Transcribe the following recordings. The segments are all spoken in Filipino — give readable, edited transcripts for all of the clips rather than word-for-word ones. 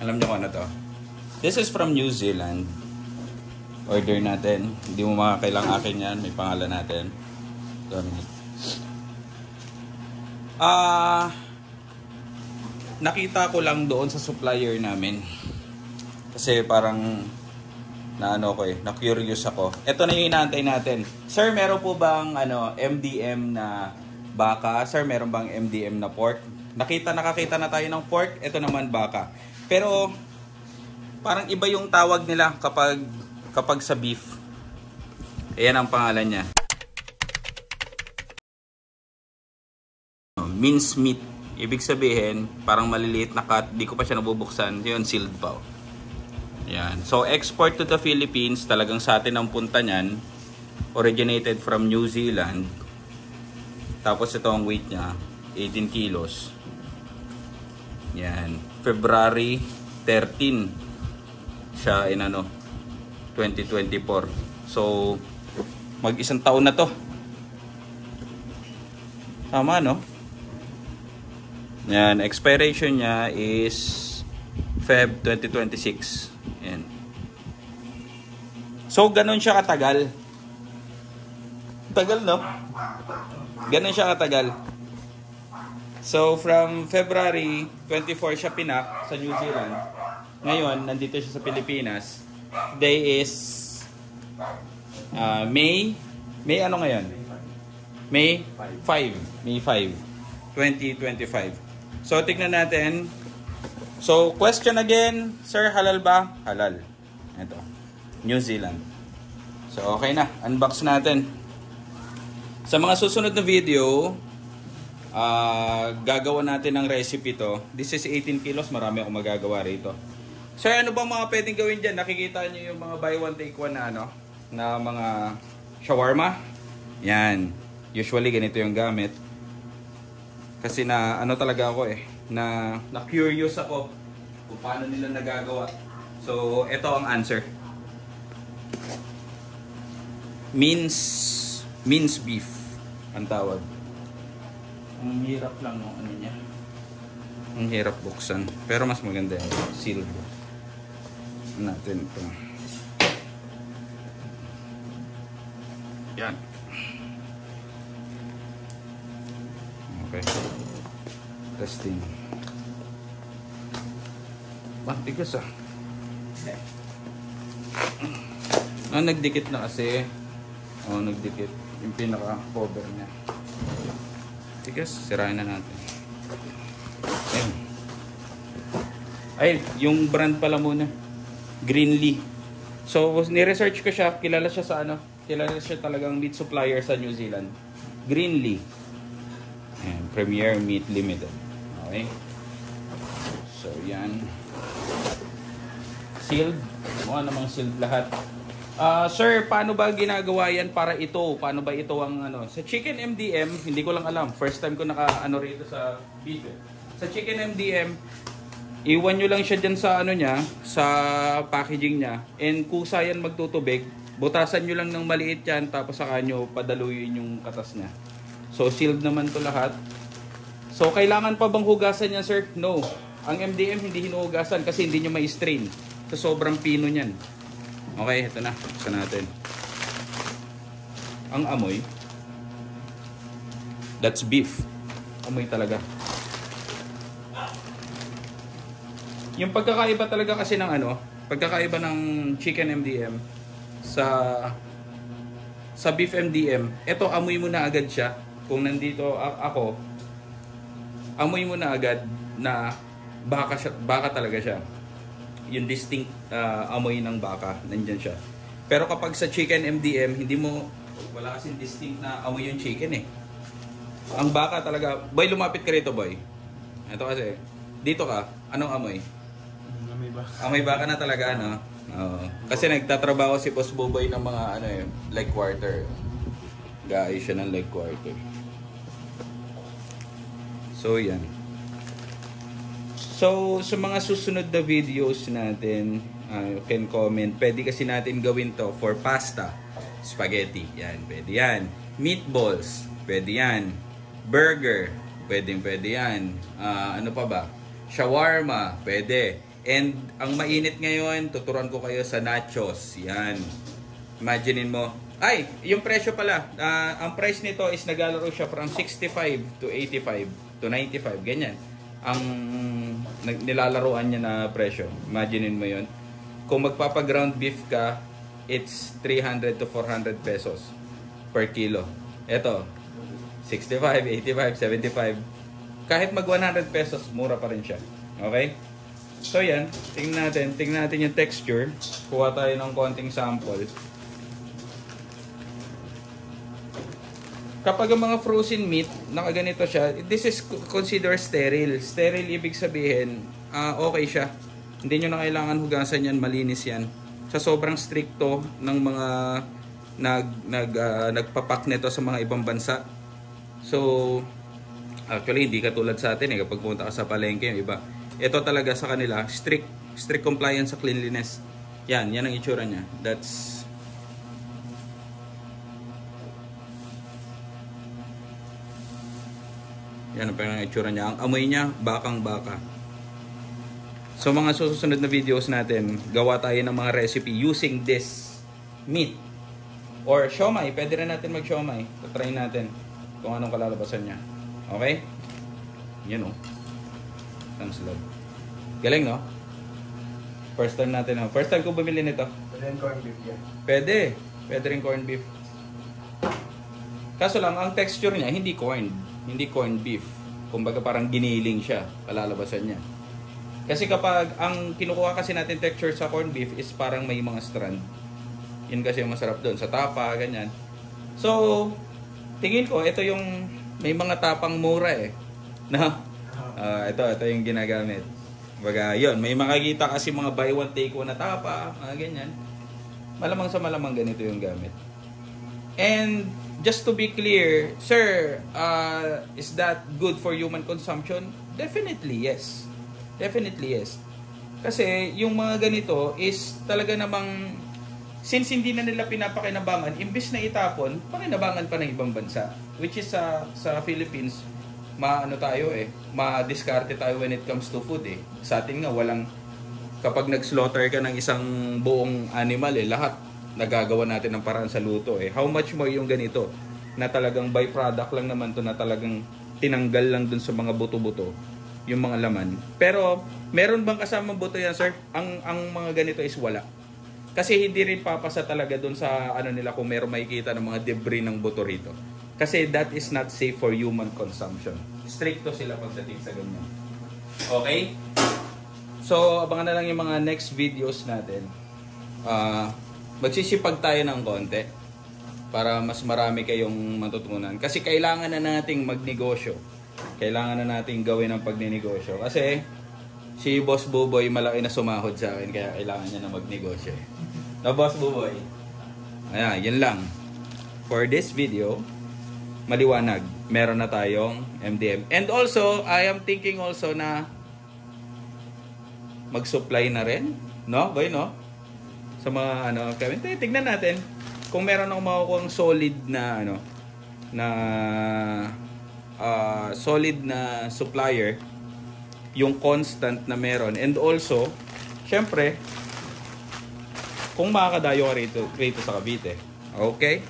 Alam nyo kung ano to? This is from New Zealand. Order natin. Hindi mo makakailang akin yan. May pangalan natin. Nakita ko lang doon sa supplier namin. Kasi parang na-curious ako. Ito na yung inaantay natin. Sir, meron po bang MDM na baka? Sir, meron bang MDM na pork? Nakakita na tayo ng pork. Ito naman baka. Pero parang iba yung tawag nila kapag sa beef. Ayan ang pangalan niya. Mince meat. Ibig sabihin, parang maliliit na cut. Di ko pa siya nabubuksan. Yun, sealed pa. Yan. So, export to the Philippines. Talagang sa atin ang punta niyan. Originated from New Zealand. Tapos ito ang weight niya. 18 kilos. Yan. February 13. Siya in 2024. So, mag-isang taon na to. Tama, no? Yan. Expiration niya is Feb 2026. Yan. So, ganun siya katagal. Tagal, no? Ganun siya katagal. So, from February 24 siya pinak sa New Zealand. Ngayon, nandito siya sa Pilipinas. Today is May ano ngayon? May 5. May 5, 2025. So, tignan natin. So, question again. Sir, halal ba? Halal. Ito. New Zealand. So, okay na. Unbox natin. Sa mga susunod na video, gagawa natin ng recipe to. This is 18 kilos. Marami akong magagawa rito. Sir, ano bang mga pwedeng gawin dyan? Nakikita nyo yung mga buy one take one na na mga shawarma. Yan. Usually, ganito yung gamit. Kasi talaga ako na-curious ako kung paano nila nagagawa. So, ito ang answer. Mince beef ang tawag. Ang hirap lang ng niya. Ang hirap buksan. Pero mas maganda yung sealed. Natin ito. Yan. Okay. Testing. Tigas nagdikit na kasi. Nagdikit. Yung pinaka-cover niya. Tigas. Sirain na natin. Ayan. Ay, yung brand pala muna. Greenlee. So, ni-research ko siya. Kilala siya sa kilala siya talagang meat supplier sa New Zealand. Greenlee. Ayan, Premier Meat Limited. Okay. So, yan. Sealed. Mukha namang sealed lahat. Sir, paano ba ginagawa yan para ito? Paano ba ito ang Sa chicken MDM, hindi ko lang alam. First time ko rito sa beef. Sa chicken MDM, iwan nyo lang siya dyan sa niya, sa packaging niya. And kusa yan magtutubig, butasan nyo lang ng maliit yan, tapos saka nyo padaluyin yung katas niya. So, sealed naman to lahat. So, kailangan pa bang hugasan yan, sir? No. Ang MDM hindi hinuhugasan kasi hindi nyo ma-strain. So, sobrang pino niyan. Okay, ito na. Buksan natin. Ang amoy. That's beef. Amoy talaga. Yung pagkakaiba talaga kasi ng pagkakaiba ng chicken MDM sa beef MDM, ito amoy mo na agad siya. Kung nandito ako, amoy mo na agad na baka talaga siya. Yung distinct amoy ng baka, nandyan siya. Pero kapag sa chicken MDM, wala kasing distinct na amoy yung chicken Ang baka talaga, boy, lumapit ka rito, boy. Ito kasi, dito ka, anong amoy? Amoy baka na talaga, Oo. Kasi nagtatrabaho si Boss Boboy ng mga leg quarter. Gaay siya ng leg quarter. So, yan. So, sa mga susunod na videos natin, you can comment. Pwede kasi natin gawin to for pasta. Spaghetti. Yan, pwede yan. Meatballs. Pwede yan. Burger. Pwede yan. Ano pa ba? Shawarma, pwede. And ang mainit ngayon, tuturuan ko kayo sa nachos. Yan. Imaginein mo. Ay, yung presyo pala. Ang price nito is naglalaro siya from 65 to 85 to 95. Ganyan. Ang nilalaroan niya na presyo. Imaginein mo yun. Kung magpapa-ground beef ka, it's 300 to 400 pesos per kilo. Ito, 65, 85, 75. Kahit mag 100 pesos, mura pa rin siya. Okay? So yan, tingnan natin yung texture. Kuha tayo ng konting sample. Kapag ang mga frozen meat, nakaganito siya, this is considered sterile. Sterile ibig sabihin, okay siya. Hindi nyo na kailangan hugasan yan, malinis yan. Sa sobrang stricto ng mga nagpapak nito sa mga ibang bansa. So, actually, hindi katulad sa atin kapag pumunta ka sa palengke, yung iba. Ito talaga sa kanila, strict compliance sa cleanliness. Yan ang itsura niya. Yan ang itsura niya. Ang amoy niya, bakang-baka. So mga susunod na videos natin, gawa tayo ng mga recipe using this meat. Or siomai, pwede rin natin mag-siomai. Try natin kung anong kalalabasan niya. Okay? Yan o. Thanks Lord. Galing no? First time natin. First time ko bumili nito. Pwede rin corned beef yan. Pwede rin corned beef. Kaso lang, ang texture niya, hindi corned beef. Kumbaga parang giniling siya, kalalabasan niya. Kasi kapag ang kinukuha kasi natin texture sa corned beef is parang may mga strand. Yun kasi yung masarap doon. Sa tapa, ganyan. So, tingin ko, ito yung may mga tapang mura eh. No? Ito yung ginagamit. Baga, yun. May makikita kasi mga buy one take one na tapa, mga ganyan. Malamang sa malamang ganito yung gamit. And, just to be clear, sir, is that good for human consumption? Definitely yes. Definitely yes. Kasi yung mga ganito is talaga namang since hindi na nila pinapakinabangan, imbis na itapon, pakinabangan pa ng ibang bansa. Which is sa Philippines, ma-diskarte tayo when it comes to food eh. Sa atin nga kapag nag-slaughter ka ng isang buong animal lahat nagagawa natin ng paraan sa luto eh. How much more yung ganito na talagang byproduct lang naman to, na talagang tinanggal lang dun sa mga buto-buto yung mga laman. Pero meron bang kasamang buto yan, sir? Ang mga ganito is wala. Kasi hindi rin papasa talaga dun sa nila kung meron makikita ng mga debris ng buto rito. Kasi that is not safe for human consumption. Stricto sila pagdating sa ganyan. Okay? So, abangan na lang yung mga next videos natin. Magsisipag tayo ng konti para mas marami kayong matutunan. Kasi kailangan na nating magnegosyo. Kailangan na nating gawin ang pagninegosyo. Kasi si Boss Buboy malaki na sumahod sa akin, kaya kailangan niya na magnegosyo. No, Boss Buboy? Ayan, yun lang. For this video, maliwanag. Meron na tayong MDM. And also, I am thinking also na mag-supply na rin. No? Boy, no? Sa mga tignan natin kung meron akong makukuha solid na solid na supplier, yung constant na meron. And also, syempre, kung makakadayo ka rito sa Cavite. Okay?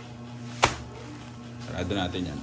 Sarado natin yan.